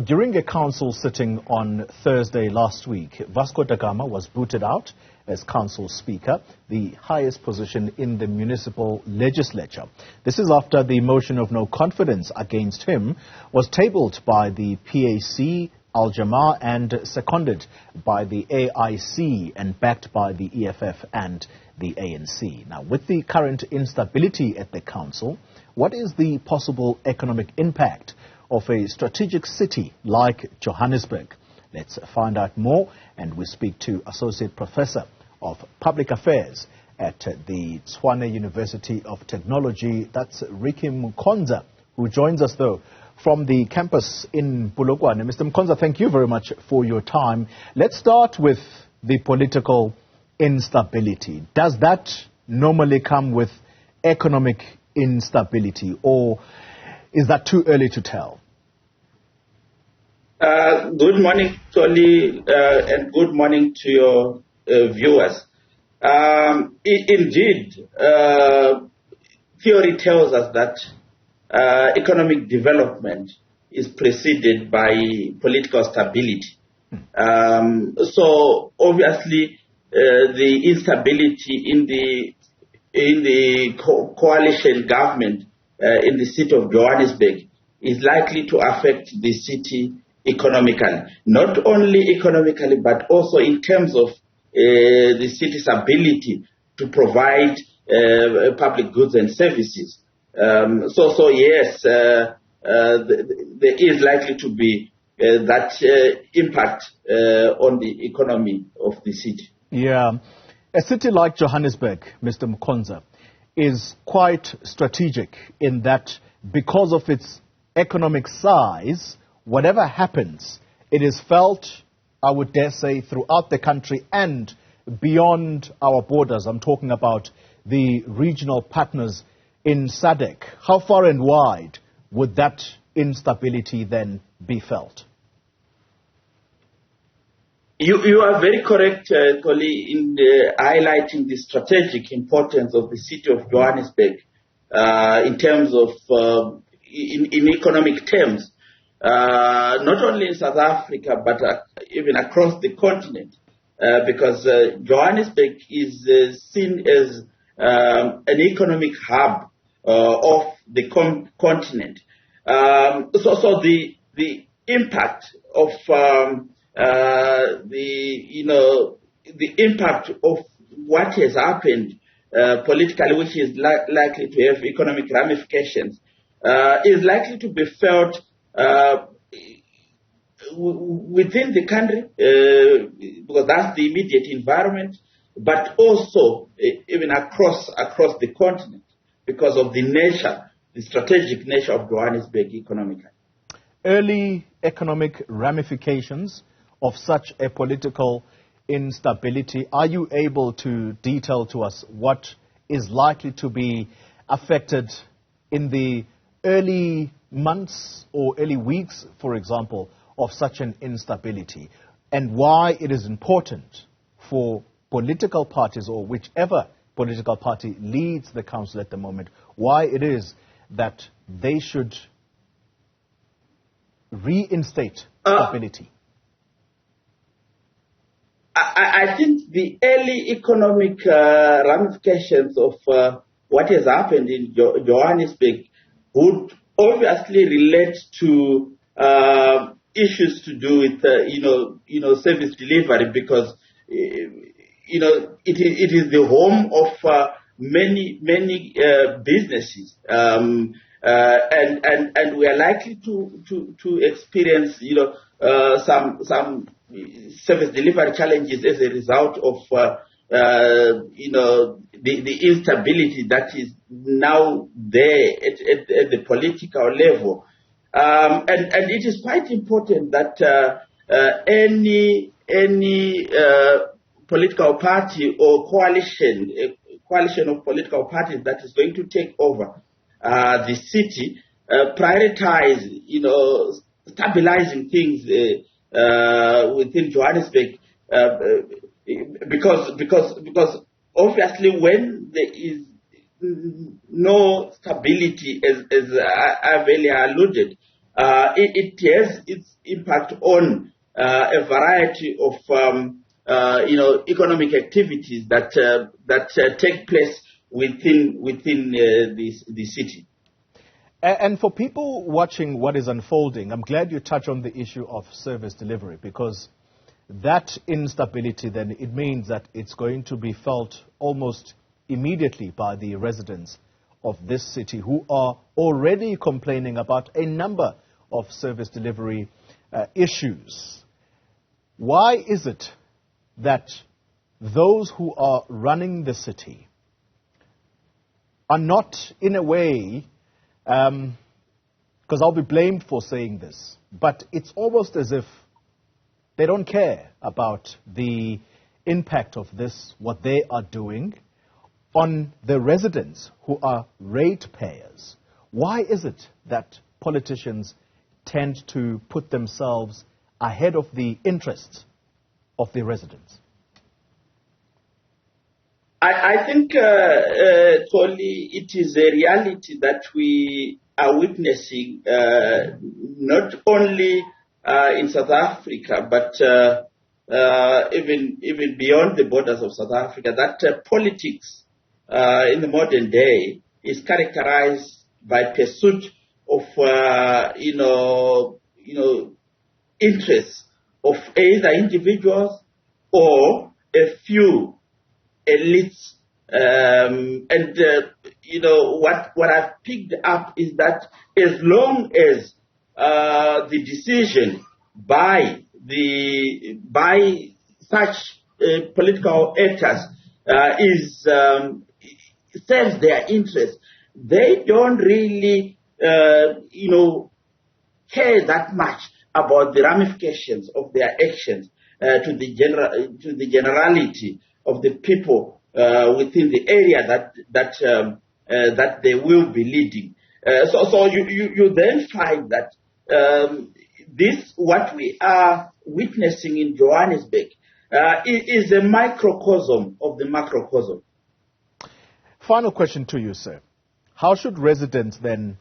During a council sitting on Thursday last week, Vasco Da Gama was booted out as council speaker, the highest position in the municipal legislature. This is after the motion of no confidence against him was tabled by the PAC, Jamma, and seconded by the AIC and backed by the EFF and the ANC. Now, with the current instability at the council, what is the possible economic impact of a strategic city like Johannesburg? Let's find out more, and we speak to Associate Professor of Public Affairs at the Tshwane University of Technology. That's Ricky Mukonza, who joins us, though, from the campus in Polokwane. Mr. Mukonza, thank you very much for your time. Let's start with the political instability. Does that normally come with economic instability, or is that too early to tell? Good morning, Tony, and good morning to your viewers. Indeed, theory tells us that economic development is preceded by political stability. So obviously, the instability in the coalition government in the city of Johannesburg is likely to affect the city economically. Not only economically, but also in terms of the city's ability to provide public goods and services. So yes, there is likely to be that impact on the economy of the city. Yeah. A city like Johannesburg, Mr. Mukonza, is quite strategic in that because of its economic size, whatever happens, it is felt, I would dare say, throughout the country and beyond our borders. I'm talking about the regional partners in SADC. How far and wide would that instability then be felt? You are very correct, Koli, in highlighting the strategic importance of the city of Johannesburg in terms of, in economic terms, not only in South Africa, but even across the continent, because Johannesburg is seen as an economic hub of the continent. So the impact of the impact of what has happened politically, which is likely to have economic ramifications, is likely to be felt within the country, because that's the immediate environment, but also even across the continent, because of the nature, the strategic nature of Johannesburg economically. Early economic ramifications of such a political instability, are you able to detail to us what is likely to be affected in the early months or early weeks, for example, of such an instability, and why it is important for political parties, or whichever political party leads the council at the moment, why it is that they should reinstate stability? I think the early economic ramifications of what has happened in Johannesburg would obviously relate to issues to do with service delivery, because it is the home of many businesses, and we are likely to experience some service delivery challenges as a result of the instability that is now there at the political level, and it is quite important that any political party or coalition of political parties that is going to take over the city prioritize stabilizing things within Johannesburg, because obviously when there is no stability, as I've earlier alluded, it has its impact on a variety of economic activities that take place within the city. And for people watching what is unfolding, I'm glad you touch on the issue of service delivery, because that instability, then it means that it's going to be felt almost immediately by the residents of this city, who are already complaining about a number of service delivery issues. Why is it that those who are running the city are not, in a way, because I'll be blamed for saying this, but it's almost as if they don't care about the impact of this, what they are doing, on the residents who are ratepayers? Why is it that politicians tend to put themselves ahead of the interests of the residents? I think, Toli, it is a reality that we are witnessing not only in South Africa, but even beyond the borders of South Africa, that politics in the modern day is characterized by pursuit of interests of either individuals or a few elites. What I've picked up is that as long as the decision by such political actors serves their interest, they don't really care that much about the ramifications of their actions to the generality of the people within the area that they will be leading. So you then find that this, what we are witnessing in Johannesburg, is a microcosm of the macrocosm. Final question to you, sir. How should residents then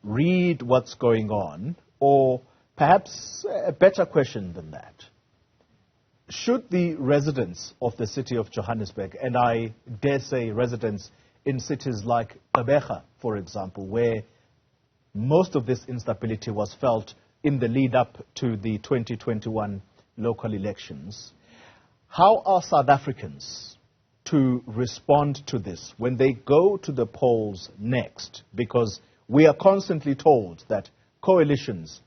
read what's going on? Or perhaps a better question than that, should the residents of the city of Johannesburg, and I dare say residents in cities like Gqeberha, for example, where most of this instability was felt in the lead up to the 2021 local elections, how are South Africans to respond to this when they go to the polls next? Because we are constantly told that coalitions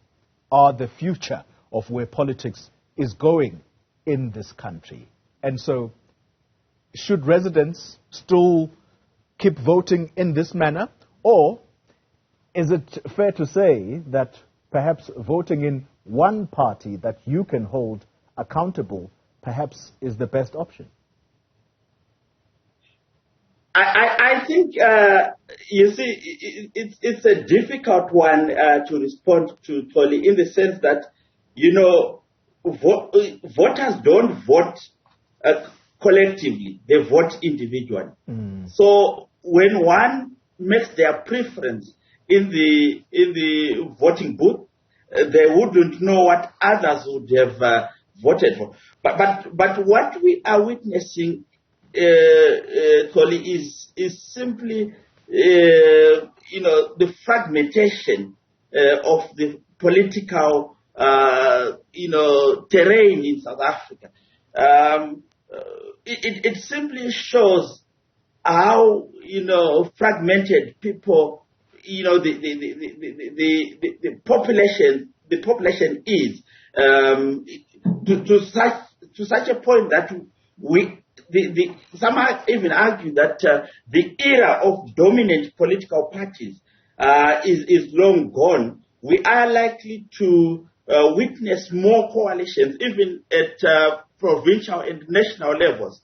are the future of where politics is going in this country. And so, should residents still keep voting in this manner? Or is it fair to say that perhaps voting in one party that you can hold accountable perhaps is the best option? I think, you see, it's a difficult one to respond to, Toli, in the sense that, voters don't vote collectively, they vote individually. So when one makes their preference in the voting booth, they wouldn't know what others would have voted for. But what we are witnessing, Toli, is simply the fragmentation of the political terrain in South Africa. It simply shows how fragmented people, the population is to such a point that some even argue that the era of dominant political parties is long gone. We are likely to witness more coalitions, even at provincial and national levels.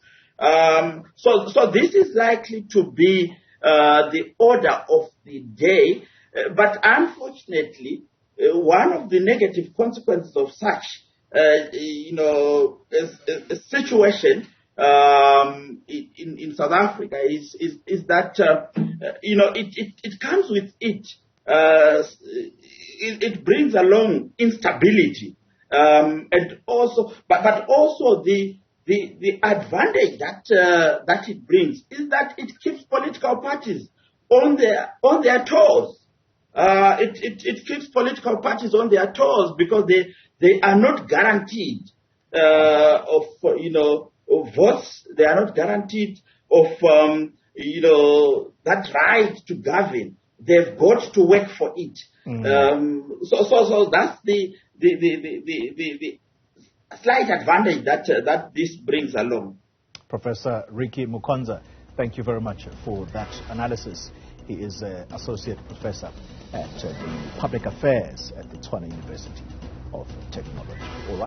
So this is likely to be the order of the day. But unfortunately, one of the negative consequences of such a situation in South Africa is that it comes with it it brings along instability, and also, but also the advantage that it brings is that it keeps political parties on their toes. It keeps political parties on their toes because they are not guaranteed of votes. They are not guaranteed of that right to govern. They've got to work for it. So that's the slight advantage that this brings along. Professor Ricky Mukonza, thank you very much for that analysis. He is an associate professor at the public affairs at the Tshwane University of Technology. All right.